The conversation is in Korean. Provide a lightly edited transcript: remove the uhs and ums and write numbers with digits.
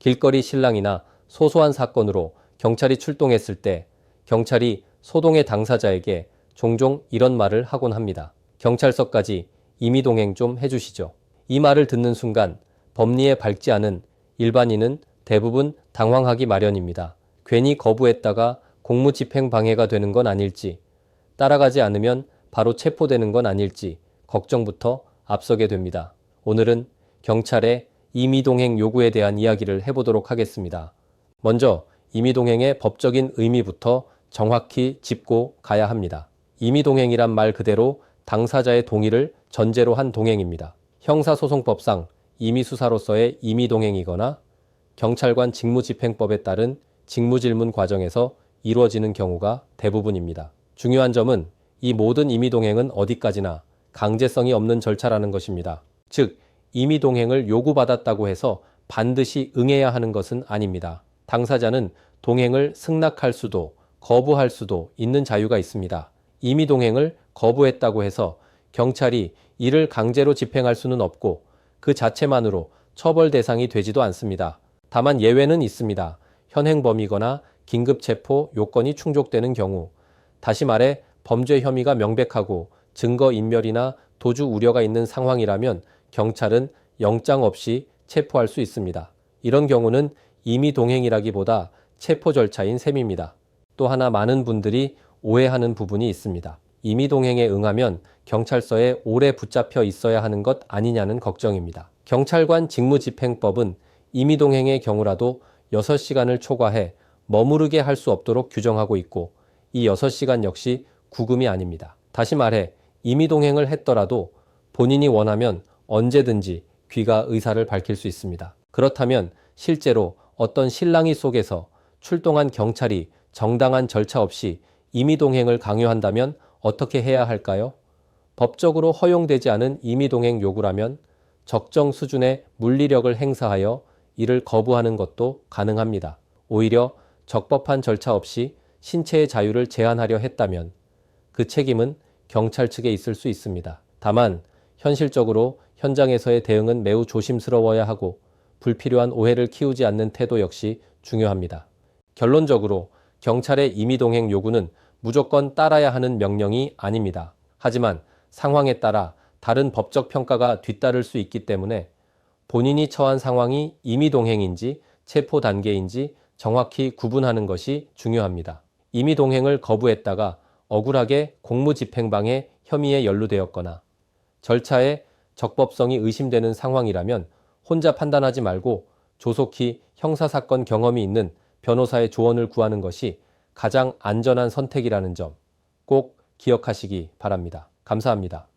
길거리 실랑이나 소소한 사건으로 경찰이 출동했을 때 경찰이 소동의 당사자에게 종종 이런 말을 하곤 합니다. 경찰서까지 임의동행 좀 해주시죠. 이 말을 듣는 순간 법리에 밝지 않은 일반인은 대부분 당황하기 마련입니다. 괜히 거부했다가 공무집행 방해가 되는 건 아닐지, 따라가지 않으면 바로 체포되는 건 아닐지 걱정부터 앞서게 됩니다. 오늘은 경찰의 임의동행 요구에 대한 이야기를 해보도록 하겠습니다. 먼저 임의동행의 법적인 의미부터 정확히 짚고 가야 합니다. 임의동행이란 말 그대로 당사자의 동의를 전제로 한 동행입니다. 형사소송법상 임의수사로서의 임의동행이거나 경찰관 직무집행법에 따른 직무질문 과정에서 이루어지는 경우가 대부분입니다. 중요한 점은 이 모든 임의동행은 어디까지나 강제성이 없는 절차라는 것입니다. 즉, 임의동행을 요구받았다고 해서 반드시 응해야 하는 것은 아닙니다. 당사자는 동행을 승낙할 수도 거부할 수도 있는 자유가 있습니다. 임의동행을 거부했다고 해서 경찰이 이를 강제로 집행할 수는 없고 그 자체만으로 처벌 대상이 되지도 않습니다. 다만 예외는 있습니다. 현행범이거나 긴급체포 요건이 충족되는 경우, 다시 말해 범죄 혐의가 명백하고 증거인멸이나 도주 우려가 있는 상황이라면 경찰은 영장 없이 체포할 수 있습니다. 이런 경우는 임의동행이라기보다 체포 절차인 셈입니다. 또 하나 많은 분들이 오해하는 부분이 있습니다. 임의동행에 응하면 경찰서에 오래 붙잡혀 있어야 하는 것 아니냐는 걱정입니다. 경찰관 직무집행법은 임의동행의 경우라도 6시간을 초과해 머무르게 할 수 없도록 규정하고 있고 이 6시간 역시 구금이 아닙니다. 다시 말해 임의동행을 했더라도 본인이 원하면 언제든지 귀가 의사를 밝힐 수 있습니다. 그렇다면 실제로 어떤 실랑이 속에서 출동한 경찰이 정당한 절차 없이 임의동행을 강요한다면 어떻게 해야 할까요? 법적으로 허용되지 않은 임의동행 요구라면 적정 수준의 물리력을 행사하여 이를 거부하는 것도 가능합니다. 오히려 적법한 절차 없이 신체의 자유를 제한하려 했다면 그 책임은 경찰 측에 있을 수 있습니다. 다만 현실적으로 현장에서의 대응은 매우 조심스러워야 하고 불필요한 오해를 키우지 않는 태도 역시 중요합니다. 결론적으로 경찰의 임의동행 요구는 무조건 따라야 하는 명령이 아닙니다. 하지만 상황에 따라 다른 법적 평가가 뒤따를 수 있기 때문에 본인이 처한 상황이 임의동행인지 체포 단계인지 정확히 구분하는 것이 중요합니다. 임의동행을 거부했다가 억울하게 공무집행방해 혐의에 연루되었거나 절차의 적법성이 의심되는 상황이라면 혼자 판단하지 말고 조속히 형사사건 경험이 있는 변호사의 조언을 구하는 것이 가장 안전한 선택이라는 점 꼭 기억하시기 바랍니다. 감사합니다.